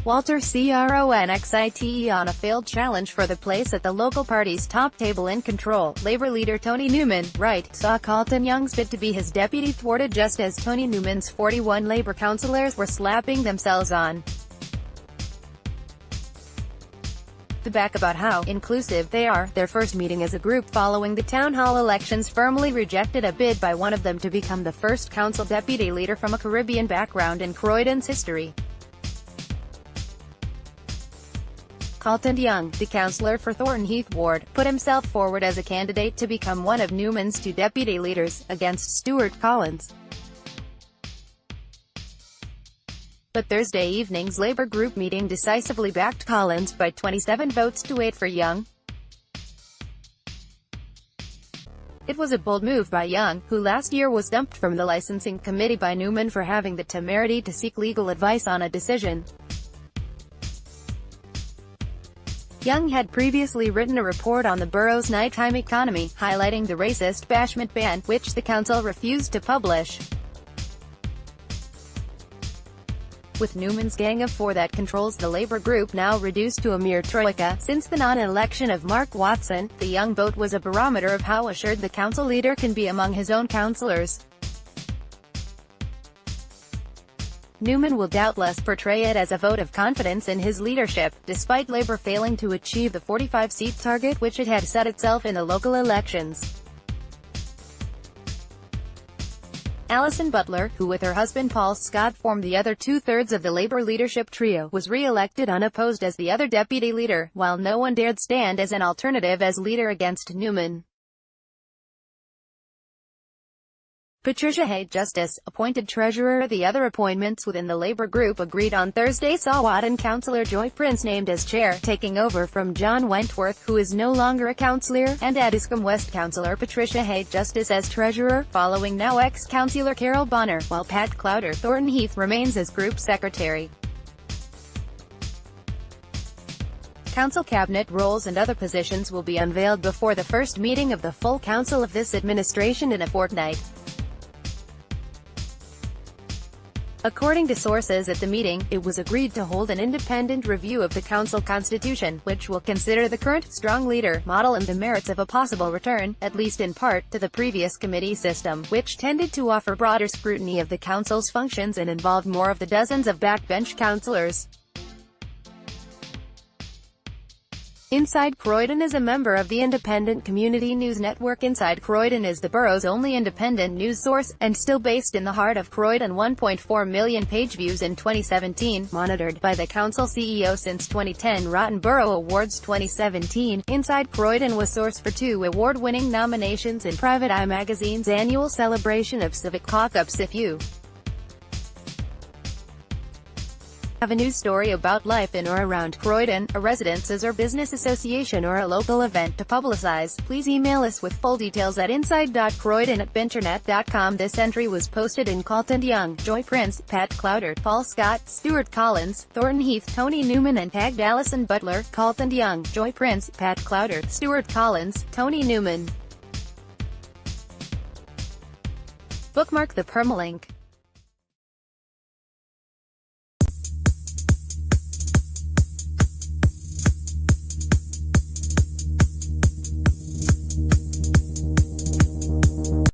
Walter CRONXITE on a failed challenge for the place at the local party's top table in control. Labour leader Tony Newman, right, saw Callton Young's bid to be his deputy thwarted just as Tony Newman's 41 Labour councillors were slapping themselves on the back about how inclusive they are. Their first meeting as a group following the town hall elections firmly rejected a bid by one of them to become the first council deputy leader from a Caribbean background in Croydon's history. Callton Young, the councillor for Thornton Heath Ward, put himself forward as a candidate to become one of Newman's two deputy leaders, against Stuart Collins. But Thursday evening's Labour group meeting decisively backed Collins by 27 votes to 8 for Young. It was a bold move by Young, who last year was dumped from the licensing committee by Newman for having the temerity to seek legal advice on a decision. Young had previously written a report on the borough's nighttime economy, highlighting the racist bashment ban, which the council refused to publish. With Newman's gang of four that controls the Labour group now reduced to a mere troika, since the non-election of Mark Watson, the Young vote was a barometer of how assured the council leader can be among his own councillors. Newman will doubtless portray it as a vote of confidence in his leadership, despite Labour failing to achieve the 45-seat target which it had set itself in the local elections. Alison Butler, who with her husband Paul Scott formed the other two-thirds of the Labour leadership trio, was re-elected unopposed as the other deputy leader, while no one dared stand as an alternative as leader against Newman. Patricia Hay Justice, appointed treasurer. The other appointments within the Labour group agreed on Thursday saw Croydon councillor Joy Prince named as chair, taking over from John Wentworth, who is no longer a councillor, and Addiscombe West councillor Patricia Hay Justice as treasurer, following now ex-councillor Carol Bonner, while Pat Clowder, Thornton Heath, remains as group secretary. Council cabinet roles and other positions will be unveiled before the first meeting of the full council of this administration in a fortnight. According to sources at the meeting, it was agreed to hold an independent review of the council constitution, which will consider the current strong leader model and the merits of a possible return, at least in part, to the previous committee system, which tended to offer broader scrutiny of the council's functions and involved more of the dozens of backbench councillors. Inside Croydon is a member of the independent community news network. Inside Croydon is the borough's only independent news source, and still based in the heart of Croydon. 1.4 million page views in 2017, monitored by the council CEO since 2010. Rotten Borough Awards 2017, Inside Croydon was source for 2 award-winning nominations in Private Eye magazine's annual celebration of civic caucus. If you have a news story about life in or around Croydon, a residences or business association, or a local event to publicize, please email us with full details at inside.croydon@benchernet.com. This entry was posted in Callton Young, Joy Prince, Pat Clowder, Paul Scott, Stuart Collins, Thornton Heath, Tony Newman, and tagged Alison Butler. Callton Young, Joy Prince, Pat Clowder, Stuart Collins, Tony Newman. Bookmark the permalink.